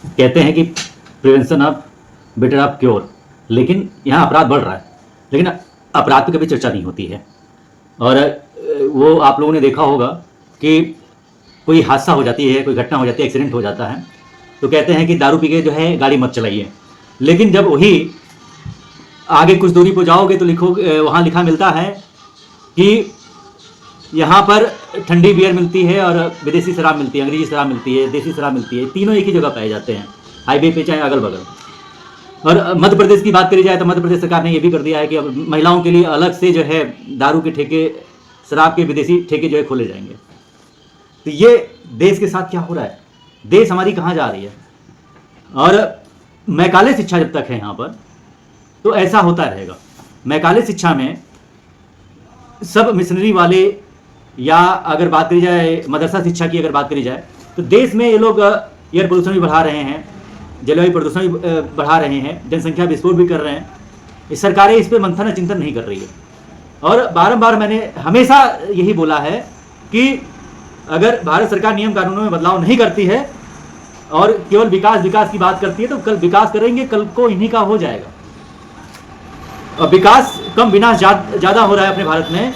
कहते हैं कि prevention of better of cure, लेकिन यहाँ अपराध बढ़ रहा है, लेकिन अपराध पे कभी चर्चा नहीं होती है। और वो आप लोगों ने देखा होगा कि कोई हादसा हो जाती है, कोई घटना हो जाती है, एक्सीडेंट हो जाता है, तो कहते हैं कि दारू पी के जो है गाड़ी मत चलाइए, लेकिन जब वही आगे कुछ दूरी पर जाओगे तो वहाँ लिखा मिलता है कि यहाँ पर ठंडी बियर मिलती है और विदेशी शराब मिलती है, अंग्रेजी शराब मिलती है, देसी शराब मिलती है, तीनों एक ही जगह पाए जाते हैं, हाईवे पे चाहे अगल बगल। और मध्य प्रदेश की बात करी जाए तो मध्य प्रदेश सरकार ने ये भी कर दिया है कि अब महिलाओं के लिए अलग से जो है दारू के ठेके, शराब के विदेशी ठेके जो है खोले जाएंगे। तो ये देश के साथ क्या हो रहा है, देश हमारी कहाँ जा रही है। और मैकाले शिक्षा जब तक है यहाँ पर तो ऐसा होता रहेगा। मैकाले शिक्षा में सब मिशनरी वाले, या अगर बात करी जाए मदरसा शिक्षा की अगर बात करी जाए तो देश में ये लोग एयर पोल्यूशन भी बढ़ा रहे हैं, जलवायु प्रदूषण भी बढ़ा रहे हैं, जनसंख्या विस्फोट भी कर रहे हैं। इस सरकारें इस पर मंथन चिंतन नहीं कर रही है। और बारंबार मैंने हमेशा यही बोला है कि अगर भारत सरकार नियम कानूनों में बदलाव नहीं करती है और केवल विकास विकास की बात करती है तो कल विकास करेंगे, कल को इन्हीं का हो जाएगा। और विकास कम विनाश ज़्यादा हो रहा है अपने भारत में,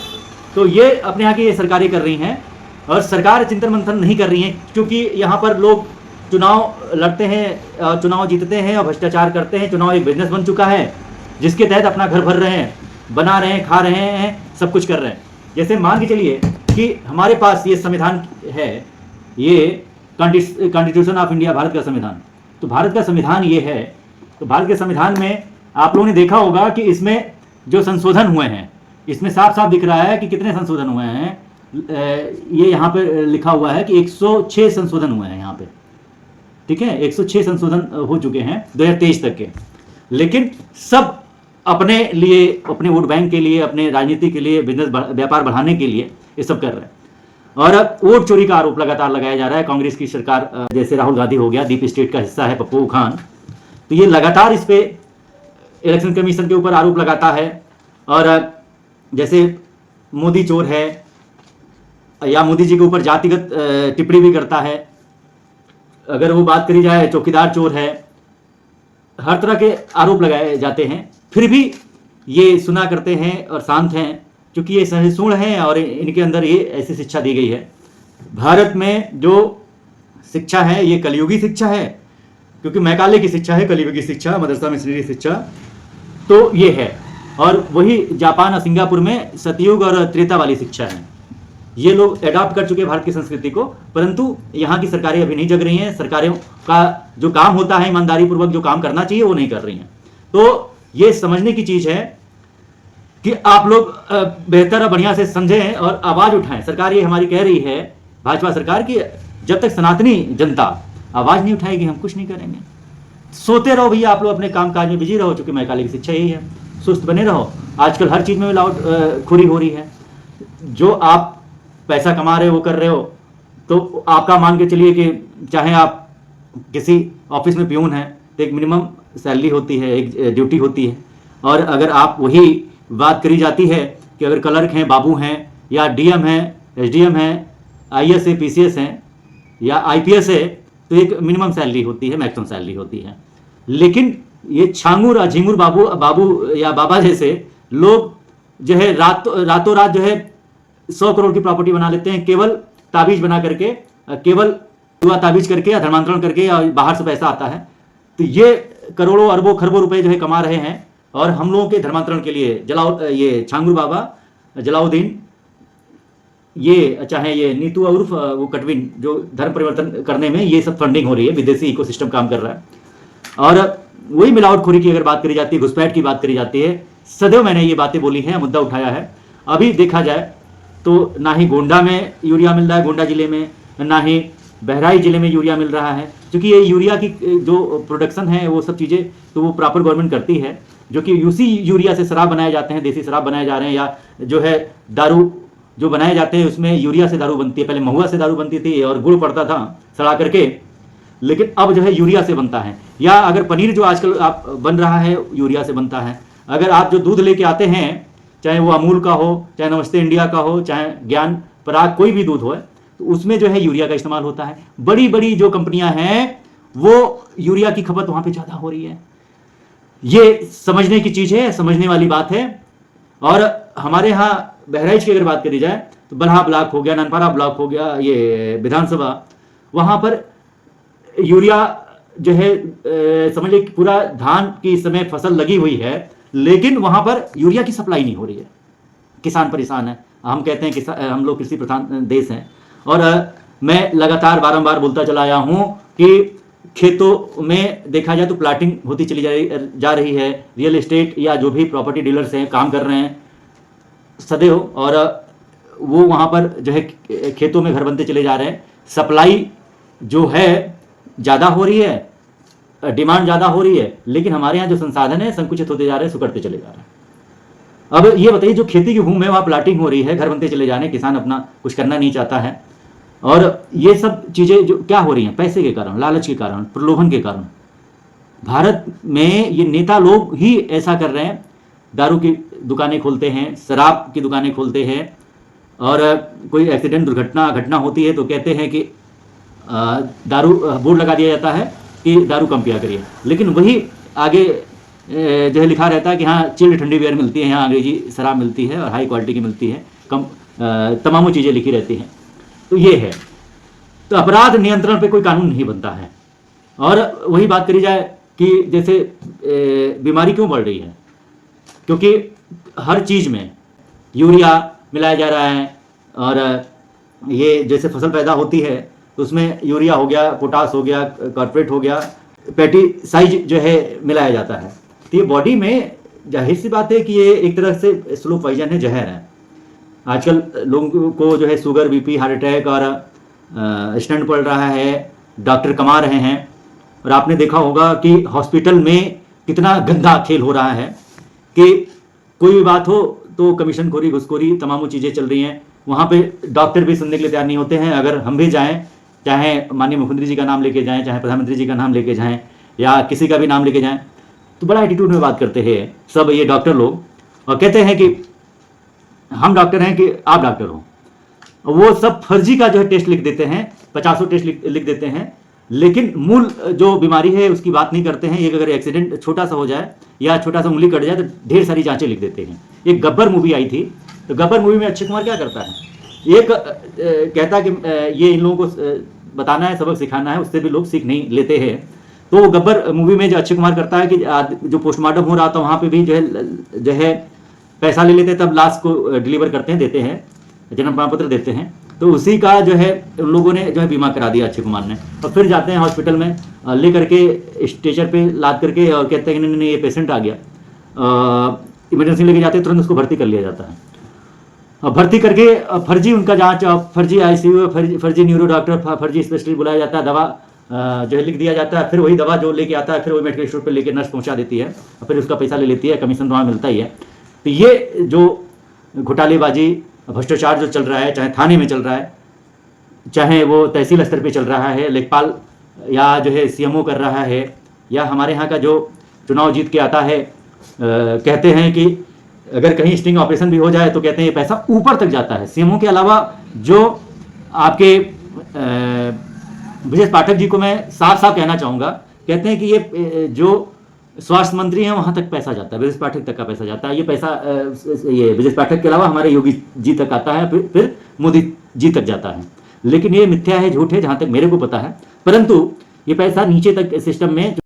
तो ये अपने यहाँ की ये सरकारें कर रही हैं। और सरकार चिंतन मंथन नहीं कर रही हैं, क्योंकि यहाँ पर लोग चुनाव लड़ते हैं, चुनाव जीतते हैं और भ्रष्टाचार करते हैं। चुनाव एक बिजनेस बन चुका है जिसके तहत अपना घर भर रहे हैं, बना रहे हैं, खा रहे हैं, सब कुछ कर रहे हैं। जैसे मान के चलिए कि हमारे पास ये संविधान है, ये कॉन्स्टिट्यूशन ऑफ इंडिया, भारत का संविधान। तो भारत का संविधान ये है, तो भारत के संविधान में आप लोगों ने देखा होगा कि इसमें जो संशोधन हुए हैं, इसमें साफ साफ दिख रहा है कि कितने संशोधन हुए हैं। ये यहाँ पे लिखा हुआ है कि 106 संशोधन हुए हैं यहाँ पे, ठीक है, 106 संशोधन हो चुके हैं 2023 तक के। लेकिन सब अपने लिए, अपने वोट बैंक के लिए, अपने राजनीति के लिए, बिजनेस व्यापार बढ़ाने के लिए ये सब कर रहे हैं। और वोट चोरी का आरोप लगातार लगाया जा रहा है। कांग्रेस की सरकार, जैसे राहुल गांधी हो गया, डीप स्टेट का हिस्सा है पप्पू खान, तो ये लगातार इस पे इलेक्शन कमीशन के ऊपर आरोप लगाता है। और जैसे मोदी चोर है, या मोदी जी के ऊपर जातिगत टिप्पणी भी करता है। अगर वो बात करी जाए चौकीदार चोर है, हर तरह के आरोप लगाए जाते हैं, फिर भी ये सुना करते हैं और शांत हैं, क्योंकि ये सहिष्णु हैं और इनके अंदर ये ऐसी शिक्षा दी गई है। भारत में जो शिक्षा है ये कलयुगी शिक्षा है, क्योंकि मैकाले की शिक्षा है कलयुगी शिक्षा, मदरसा मिशनरी शिक्षा, तो ये है। और वही जापान और सिंगापुर में सतयुग और त्रेता वाली शिक्षा है। ये लोग एडॉप्ट कर चुके हैं भारत की संस्कृति को, परंतु यहाँ की सरकारें अभी नहीं जग रही हैं। सरकारों का जो काम होता है, ईमानदारी पूर्वक जो काम करना चाहिए, वो नहीं कर रही हैं। तो ये समझने की चीज़ है कि आप लोग बेहतर और बढ़िया से समझें और आवाज़ उठाएं। सरकार ये हमारी कह रही है, भाजपा सरकार, की जब तक सनातनी जनता आवाज़ नहीं उठाएगी हम कुछ नहीं करेंगे। सोते रहो भैया, आप लोग अपने काम काज में बिजी रहो, चूंकि मैकाले की शिक्षा यही है, सुस्त बने रहो। आजकल हर चीज़ में मिलावट खोरी हो रही है। जो आप पैसा कमा रहे हो, वो कर रहे हो, तो आपका मान के चलिए कि चाहे आप किसी ऑफिस में पियून हैं तो एक मिनिमम सैलरी होती है, एक ड्यूटी होती है। और अगर आप वही बात करी जाती है कि अगर क्लर्क हैं, बाबू हैं, या डीएम हैं, एसडीएम हैं, आईएएस है, पीसीएस हैं, या आईपीएस है, तो एक मिनिमम सैलरी होती है, मैक्सिमम सैलरी होती है। लेकिन ये छांगुर झिंगुर बाबू या बाबा जैसे लोग जो है रातों रात जो है 100 करोड़ की प्रॉपर्टी बना लेते हैं, केवल ताबीज बना करके, केवल जुआ ताबीज करके या धर्मांतरण करके, या बाहर से पैसा आता है। तो ये करोड़ों अरबों खरबों रुपए जो है कमा रहे हैं। और हम लोगों के धर्मांतरण के लिए ये छांगुर बाबा, जलाउद्दीन, ये चाहे ये नीतू उर्फ वो कटविन, जो धर्म परिवर्तन करने में ये सब फंडिंग हो रही है, विदेशी इकोसिस्टम काम कर रहा है। और वही मिलावटखोरी की अगर बात करी जाती है, घुसपैठ की बात करी जाती है, सदैव मैंने ये बातें बोली हैं, मुद्दा उठाया है। अभी देखा जाए तो ना ही गोंडा में यूरिया मिल रहा है, गोंडा जिले में, ना ही बहराइच जिले में यूरिया मिल रहा है, क्योंकि ये यूरिया की जो प्रोडक्शन है वो सब चीज़ें तो वो प्रॉपर गवर्नमेंट करती है, जो कि उसी यूरिया से शराब बनाए जाते हैं, देसी शराब बनाए जा रहे हैं, या जो है दारू जो बनाए जाते हैं उसमें यूरिया से दारू बनती है। पहले महुआ से दारू बनती थी और गुड़ पड़ता था सड़ा करके, लेकिन अब जो है यूरिया से बनता है। या अगर पनीर जो आजकल आप बन रहा है यूरिया से बनता है। अगर आप जो दूध लेके आते हैं, चाहे वो अमूल का हो, चाहे नमस्ते इंडिया का हो, चाहे ज्ञान पराग, कोई भी दूध हो, तो उसमें जो है यूरिया का इस्तेमाल होता है। बड़ी बड़ी जो कंपनियां हैं वो यूरिया की खपत वहां पे ज़्यादा हो रही है। ये समझने की चीज़ है, समझने वाली बात है। और हमारे यहाँ बहराइच की अगर बात करी जाए तो बल्हा ब्लॉक हो गया, ननपारा ब्लॉक हो गया, ये विधानसभा, वहां पर यूरिया जो है समझ लीजिए पूरा धान की इस समय फसल लगी हुई है, लेकिन वहां पर यूरिया की सप्लाई नहीं हो रही है। किसान परेशान है। हम कहते हैं कि हम लोग कृषि प्रधान देश हैं। और मैं लगातार बारंबार बोलता चला आया हूं कि खेतों में देखा जाए तो प्लाटिंग होती चली जा रही है। रियल एस्टेट या जो भी प्रॉपर्टी डीलर्स हैं काम कर रहे हैं सदैव, और वो वहाँ पर जो है खेतों में घर बनते चले जा रहे हैं। सप्लाई जो है ज़्यादा हो रही है, डिमांड ज़्यादा हो रही है, लेकिन हमारे यहाँ जो संसाधन है संकुचित होते जा रहे हैं, सुकड़ते चले जा रहे हैं। अब ये बताइए, जो खेती की भूमि है वहाँ प्लाटिंग हो रही है, घर बनते चले जा रहे हैं, किसान अपना कुछ करना नहीं चाहता है। और ये सब चीज़ें जो क्या हो रही हैं, पैसे के कारण, लालच के कारण, प्रलोभन के कारण। भारत में ये नेता लोग ही ऐसा कर रहे हैं। दारू की दुकानें खोलते हैं, शराब की दुकानें खोलते हैं, और कोई एक्सीडेंट दुर्घटना घटना होती है तो कहते हैं कि दारू, बोर्ड लगा दिया जाता है कि दारू कम पिया करिए, लेकिन वही आगे जो है लिखा रहता है कि हाँ चिल्ड ठंडी बियर मिलती है, यहाँ अंग्रेजी शराब मिलती है और हाई क्वालिटी की मिलती है, कम तमाम चीज़ें लिखी रहती हैं। तो ये है, तो अपराध नियंत्रण पे कोई कानून नहीं बनता है। और वही बात करी जाए कि जैसे बीमारी क्यों बढ़ रही है, क्योंकि हर चीज़ में यूरिया मिलाया जा रहा है। और ये जैसे फसल पैदा होती है तो उसमें यूरिया हो गया, पोटास हो गया, कॉर्पोरेट हो गया, पेस्टिसाइड जो है मिलाया जाता है। तो ये बॉडी में जाहिर सी बात है कि ये एक तरह से स्लो पॉइजन है, जहर है। आजकल लोगों को जो है शुगर, बीपी, हार्ट अटैक और स्टंट पड़ रहा है, डॉक्टर कमा रहे हैं। और आपने देखा होगा कि हॉस्पिटल में कितना गंदा खेल हो रहा है कि कोई भी बात हो तो कमीशनखोरी, घुसखोरी, तमाम चीज़ें चल रही हैं। वहाँ पे डॉक्टर भी सुनने के लिए तैयार नहीं होते हैं। अगर हम भी जाएं, चाहे माननीय मुख्यमंत्री जी का नाम लेके जाएं, चाहे प्रधानमंत्री जी का नाम लेके जाएं, या किसी का भी नाम लेके जाएं, तो बड़ा एटीट्यूड में बात करते हैं सब ये डॉक्टर लोग, और कहते हैं कि हम डॉक्टर हैं कि आप डॉक्टर हो। वो सब फर्जी का जो है टेस्ट लिख देते हैं, 50 टेस्ट लिख देते हैं, लेकिन मूल जो बीमारी है उसकी बात नहीं करते हैं। एक अगर एक्सीडेंट छोटा सा हो जाए या छोटा सा उंगली कट जाए तो ढेर सारी जांचें लिख देते हैं। एक गब्बर मूवी आई थी, तो गब्बर मूवी में अक्षय कुमार क्या करता है, एक कहता है कि ये इन लोगों को बताना है, सबक सिखाना है, उससे भी लोग सीख नहीं लेते हैं। तो गब्बर मूवी में जो अक्षय कुमार करता है कि जो पोस्टमार्टम हो रहा था वहाँ पे भी जो है पैसा ले लेते हैं, तब लाश को डिलीवर करते हैं, देते हैं, जन्म प्रमाण पत्र देते हैं। तो उसी का जो है उन लोगों ने जो है बीमा करा दिया अक्षय कुमार ने। और फिर जाते हैं हॉस्पिटल में, ले करके स्ट्रेचर पे लाद करके और कहते हैं कि नहीं ये पेशेंट आ गया, इमरजेंसी लेके जाते हैं, तुरंत उसको भर्ती कर लिया जाता है। और भर्ती करके फर्जी उनका जांच, फर्जी आईसीयू, फर्जी न्यूरो डॉक्टर, फर्जी स्पेशलिस्ट बुलाया जाता है, दवा जो है लिख दिया जाता है। फिर वही दवा जो लेके आता है फिर वही मेडिकल स्टोर पर लेके नर्स पहुंचा देती है, और फिर उसका पैसा ले लेती है, कमीशन तो वहाँ मिलता ही है। तो ये जो घोटालेबाजी, भ्रष्टाचार जो चल रहा है, चाहे थाने में चल रहा है, चाहे वो तहसील स्तर पे चल रहा है, लेखपाल या जो है सीएमओ कर रहा है, या हमारे यहाँ का जो चुनाव जीत के आता है, कहते हैं कि अगर कहीं स्टिंग ऑपरेशन भी हो जाए तो कहते हैं ये पैसा ऊपर तक जाता है। सीएमओ के अलावा जो आपके ब्रजेश पाठक जी को मैं साफ साफ कहना चाहूँगा, कहते हैं कि ये जो स्वास्थ्य मंत्री हैं वहाँ तक पैसा जाता है, ब्रजेश पाठक तक का पैसा जाता है। ये पैसा ये ब्रजेश पाठक के अलावा हमारे योगी जी तक आता है, फिर मोदी जी तक जाता है। लेकिन ये मिथ्या है, झूठ है, जहाँ तक मेरे को पता है। परंतु ये पैसा नीचे तक सिस्टम में